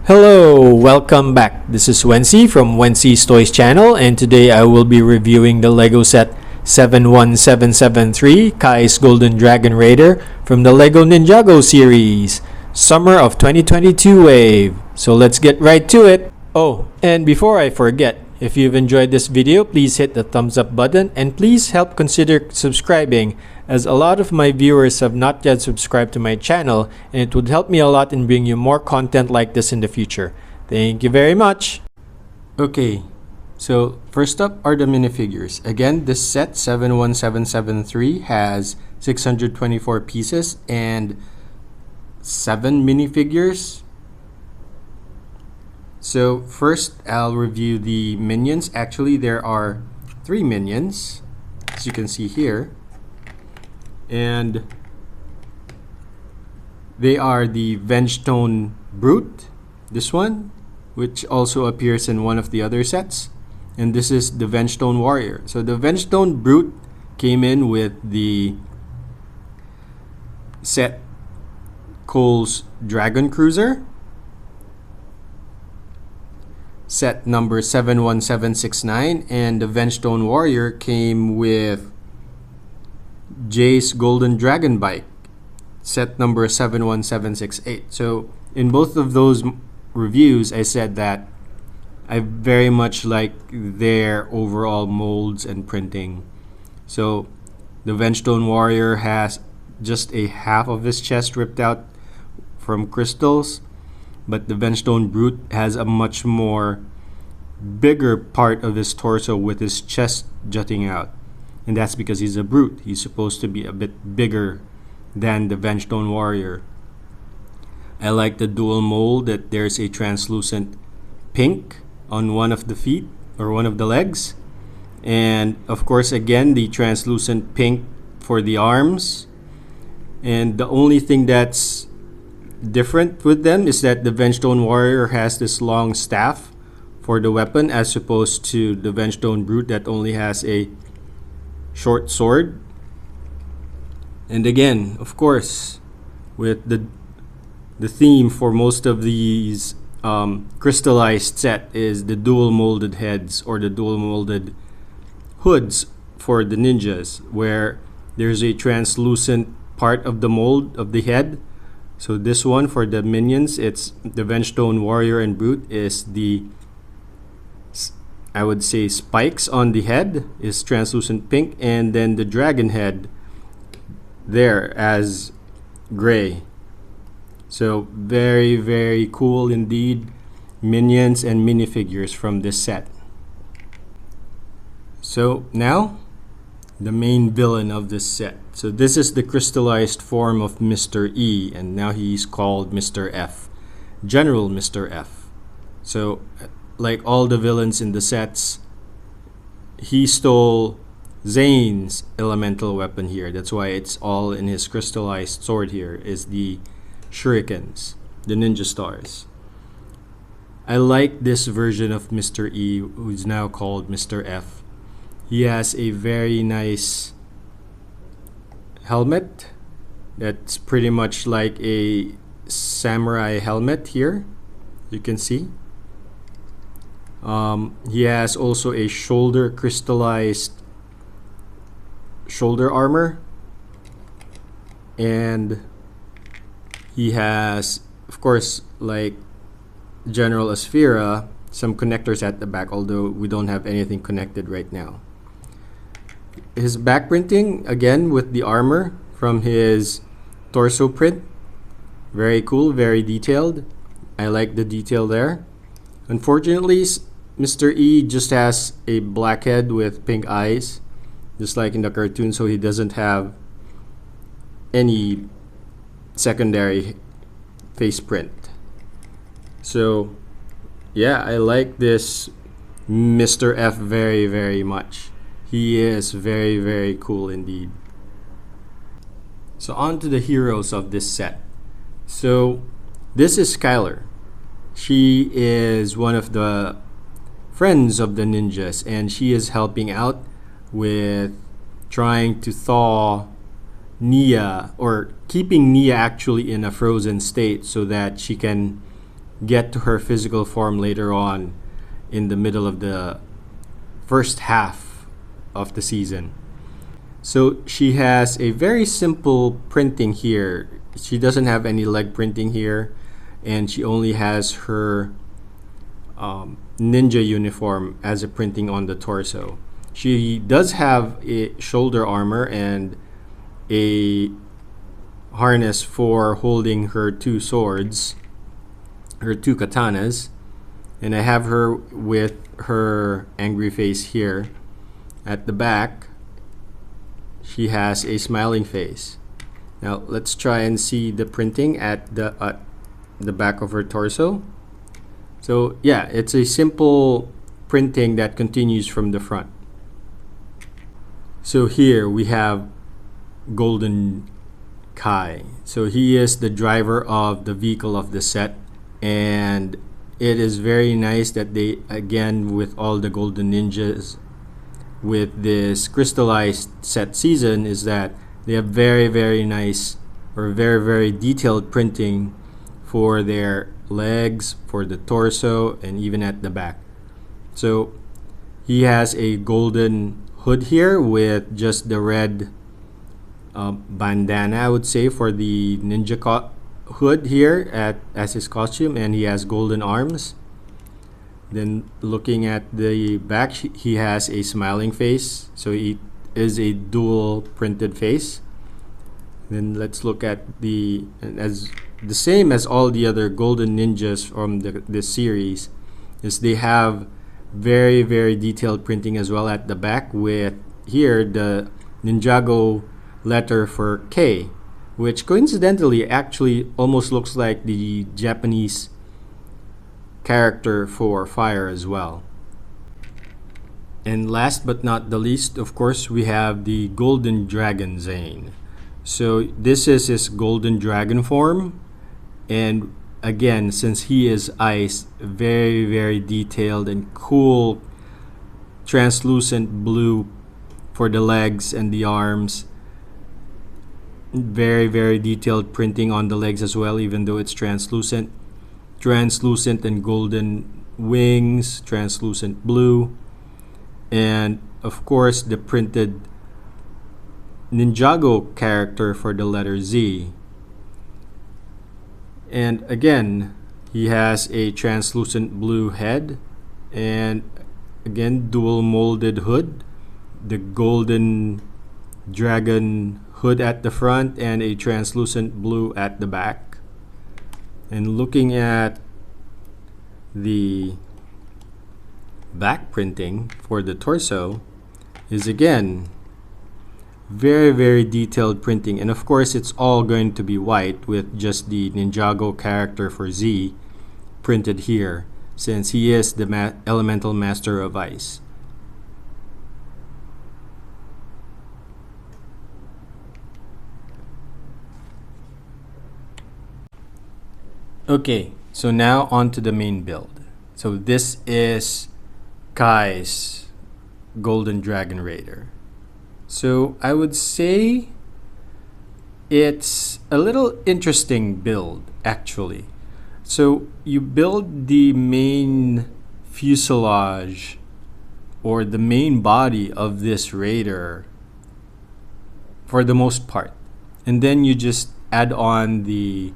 Hello, welcome back. This is Wency from Wency's Toys channel, and today I will be reviewing the LEGO set 71773 Kai's Golden Dragon Raider from the LEGO Ninjago series, Summer of 2022 wave. So let's get right to it. Oh, and before I forget, if you've enjoyed this video, please hit the thumbs up button and please help consider subscribing, as a lot of my viewers have not yet subscribed to my channel, and it would help me a lot in bringing you more content like this in the future. Thank you very much. Okay, so first up are the minifigures. Again, this set 71773 has 624 pieces and 7 minifigures. So first I'll review the minions. Actually, there are 3 minions, as you can see here. And they are the Vengestone Brute, this one, which also appears in one of the other sets. And this is the Vengestone Warrior. So the Vengestone Brute came in with the set Cole's Dragon Cruiser, set number 71769, and the Vengestone Warrior came with Jay's Golden Dragon Bike, set number 71768. So in both of those reviews, I said that I very much like their overall molds and printing. So the Vengestone Warrior has just a half of his chest ripped out from crystals, but the Vengestone Brute has a much more bigger part of his torso with his chest jutting out. And that's because he's a brute. He's supposed to be a bit bigger than the Vengestone Warrior. I like the dual mold that there's a translucent pink on one of the feet or one of the legs. And of course, again, the translucent pink for the arms. And the only thing that's different with them is that the Vengestone Warrior has this long staff for the weapon, as opposed to the Vengestone Brute that only has a short sword. And again, of course, with the theme for most of these crystallized set is the dual molded heads or the dual molded hoods for the ninjas, where there's a translucent part of the mold of the head. So this one for the minions, it's the Vengestone Warrior and Brute, is the, I would say, spikes on the head is translucent pink, and then the dragon head there as gray. So very, very cool indeed minions and minifigures from this set. So now the main villain of this set. So this is the crystallized form of Mr. E, and now he's called Mr. F, General Mr. F. So like all the villains in the sets, he stole Zane's elemental weapon here. That's why it's all in his crystallized sword here, is the shurikens, the ninja stars. I like this version of Mr. E, who's now called Mr. F. He has a very nice helmet that's pretty much like a samurai helmet here, you can see. He has also a shoulder crystallized shoulder armor, and he has, of course, like General Asphira, some connectors at the back, although we don't have anything connected right now. His back printing, again with the armor from his torso print, very cool, very detailed. I like the detail there. Unfortunately, Mr. E just has a black head with pink eyes, just like in the cartoon, so he doesn't have any secondary face print. So yeah, I like this Mr. F very, very much. He is very, very cool indeed. So on to the heroes of this set. So this is Skylar. She is one of the friends of the ninjas, and she is helping out with trying to thaw Nia, or keeping Nia actually in a frozen state so that she can get to her physical form later on in the middle of the first half of the season. So she has a very simple printing here. She doesn't have any leg printing here, and she only has her ninja uniform as a printing on the torso. She does have a shoulder armor and a harness for holding her two swords, her two katanas, and I have her with her angry face here. At the back, she has a smiling face. Now let's try and see the printing at the back of her torso. So yeah, it's a simple printing that continues from the front. So here we have Golden Kai. So he is the driver of the vehicle of the set, and it is very nice that they, again, with all the Golden Ninjas with this crystallized set season, is that they have very nice or very detailed printing for their legs, for the torso, and even at the back. So he has a golden hood here with just the red bandana, I would say, for the ninja hood here as his costume, and he has golden arms. Then looking at the back, he has a smiling face, so he is a dual printed face. Then let's look at the same as all the other golden ninjas from this series, is they have very detailed printing as well at the back, with here the Ninjago letter for K, which coincidentally actually almost looks like the Japanese character for fire as well. And last but not the least, of course, we have the Golden Dragon Zane. So this is his golden dragon form, and again, since he is ice, very detailed and cool translucent blue for the legs and the arms. Very detailed printing on the legs as well, even though it's translucent and golden wings, translucent blue, and of course the printed Ninjago character for the letter Z. And again, he has a translucent blue head, and again dual molded hood, the golden dragon hood at the front, and a translucent blue at the back. And looking at the back printing for the torso, is again very detailed printing, and of course it's all going to be white with just the Ninjago character for Z printed here, since he is the elemental master of ice. Okay, so now on to the main build. So this is Kai's Golden Dragon Raider. So I would say it's a little interesting build actually. So you build the main fuselage or the main body of this raider for the most part, and then you just add on the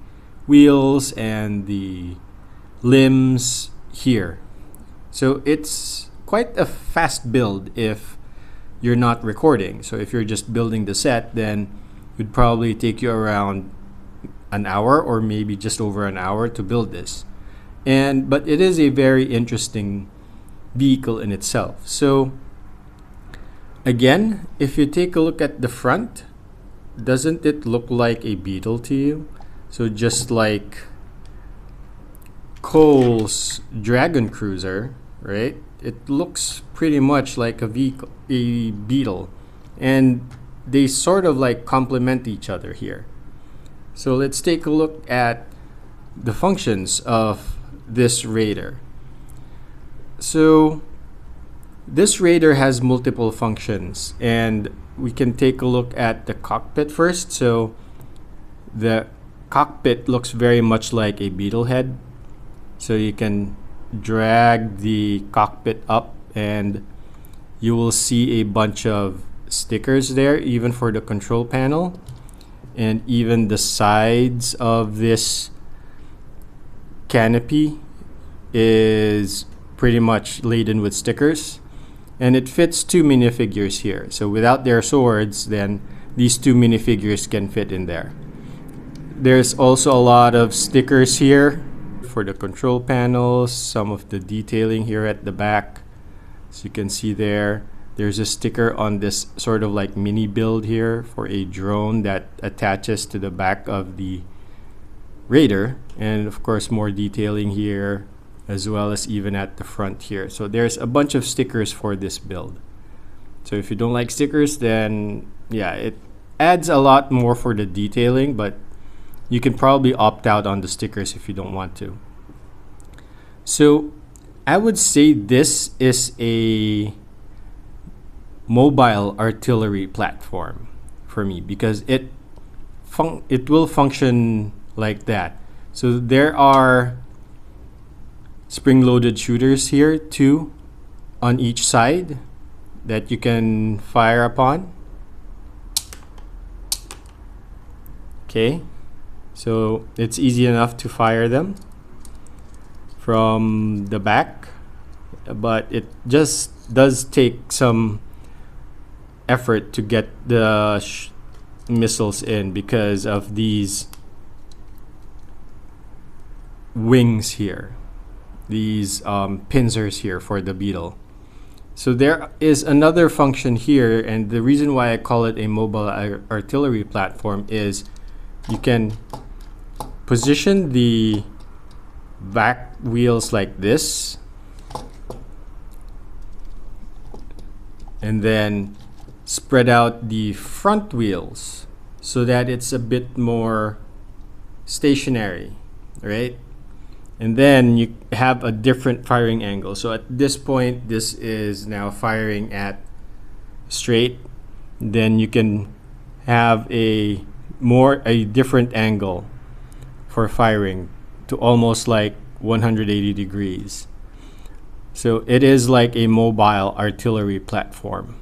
wheels and the limbs here. So it's quite a fast build if you're not recording. So if you're just building the set, then it would probably take you around an hour or maybe just over an hour to build this. But it is a very interesting vehicle in itself. So again, if you take a look at the front, doesn't it look like a beetle to you? So just like Cole's Dragon Cruiser, right? It looks pretty much like a beetle, and they sort of like complement each other here. So let's take a look at the functions of this raider. So this raider has multiple functions, and we can take a look at the cockpit first. So the cockpit looks very much like a beetle head. So you can drag the cockpit up and you will see a bunch of stickers there, even for the control panel, and even the sides of this canopy is pretty much laden with stickers. And it fits 2 minifigures here. So without their swords, then these 2 minifigures can fit in there. There's also a lot of stickers here for the control panels, some of the detailing here at the back. So you can see there's a sticker on this sort of like mini build here for a drone that attaches to the back of the Raider. And of course, more detailing here, as well as even at the front here. So there's a bunch of stickers for this build. So if you don't like stickers, then yeah, it adds a lot more for the detailing, but you can probably opt out on the stickers if you don't want to. So I would say this is a mobile artillery platform for me, because it will function like that. So there are spring-loaded shooters here, 2 on each side that you can fire upon. Okay, so it's easy enough to fire them from the back, but it just does take some effort to get the missiles in because of these wings here, these pincers here for the Beetle. So there is another function here, and the reason why I call it a mobile artillery platform is you can position the back wheels like this, and then spread out the front wheels so that it's a bit more stationary, right? And then you have a different firing angle. So at this point, this is now firing at straight. Then you can have a different angle for firing to almost like 180 degrees. So it is like a mobile artillery platform.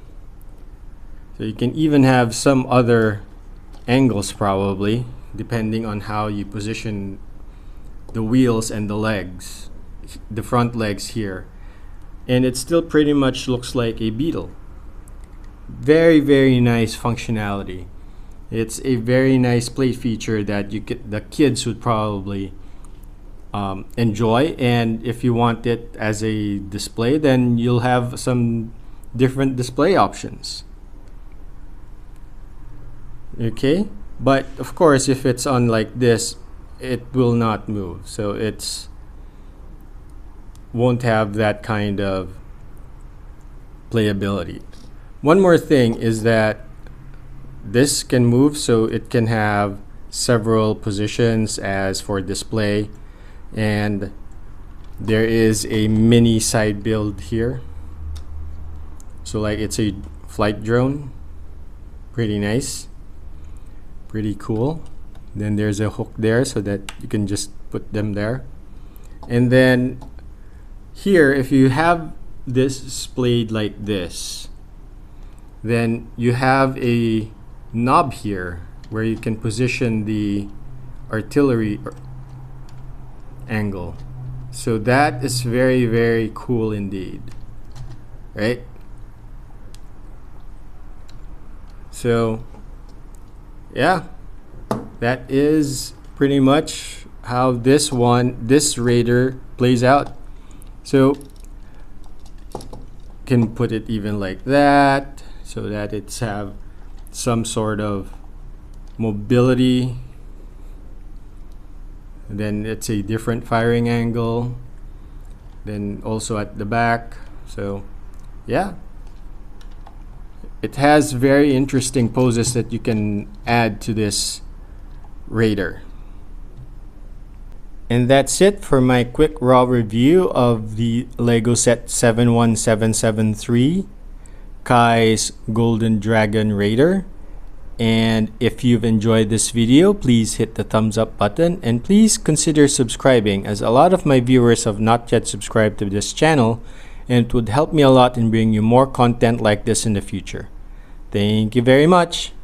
So you can even have some other angles probably, depending on how you position the wheels and the legs, the front legs here. And it still pretty much looks like a Beetle. Very, very nice functionality. It's a very nice play feature that the kids would probably enjoy. And if you want it as a display, then you'll have some different display options. Okay, but of course, if it's on like this, it will not move, so it's won't have that kind of playability. One more thing is that this can move, so it can have several positions as for display, and there is a mini side build here, so like it's a flight drone. Pretty nice, pretty cool. Then there's a hook there so that you can just put them there. And then here, if you have this displayed like this, then you have a knob here where you can position the artillery angle. So that is very, very cool indeed, right? So yeah, that is pretty much how this Raider plays out. So can put it even like that so that it's have some sort of mobility. And then it's a different firing angle. Then also at the back. So yeah, it has very interesting poses that you can add to this Raider. And that's it for my quick raw review of the LEGO set 71773 Kai's Golden Dragon Raider. And if you've enjoyed this video, please hit the thumbs up button and please consider subscribing, as a lot of my viewers have not yet subscribed to this channel, and it would help me a lot in bringing you more content like this in the future. Thank you very much.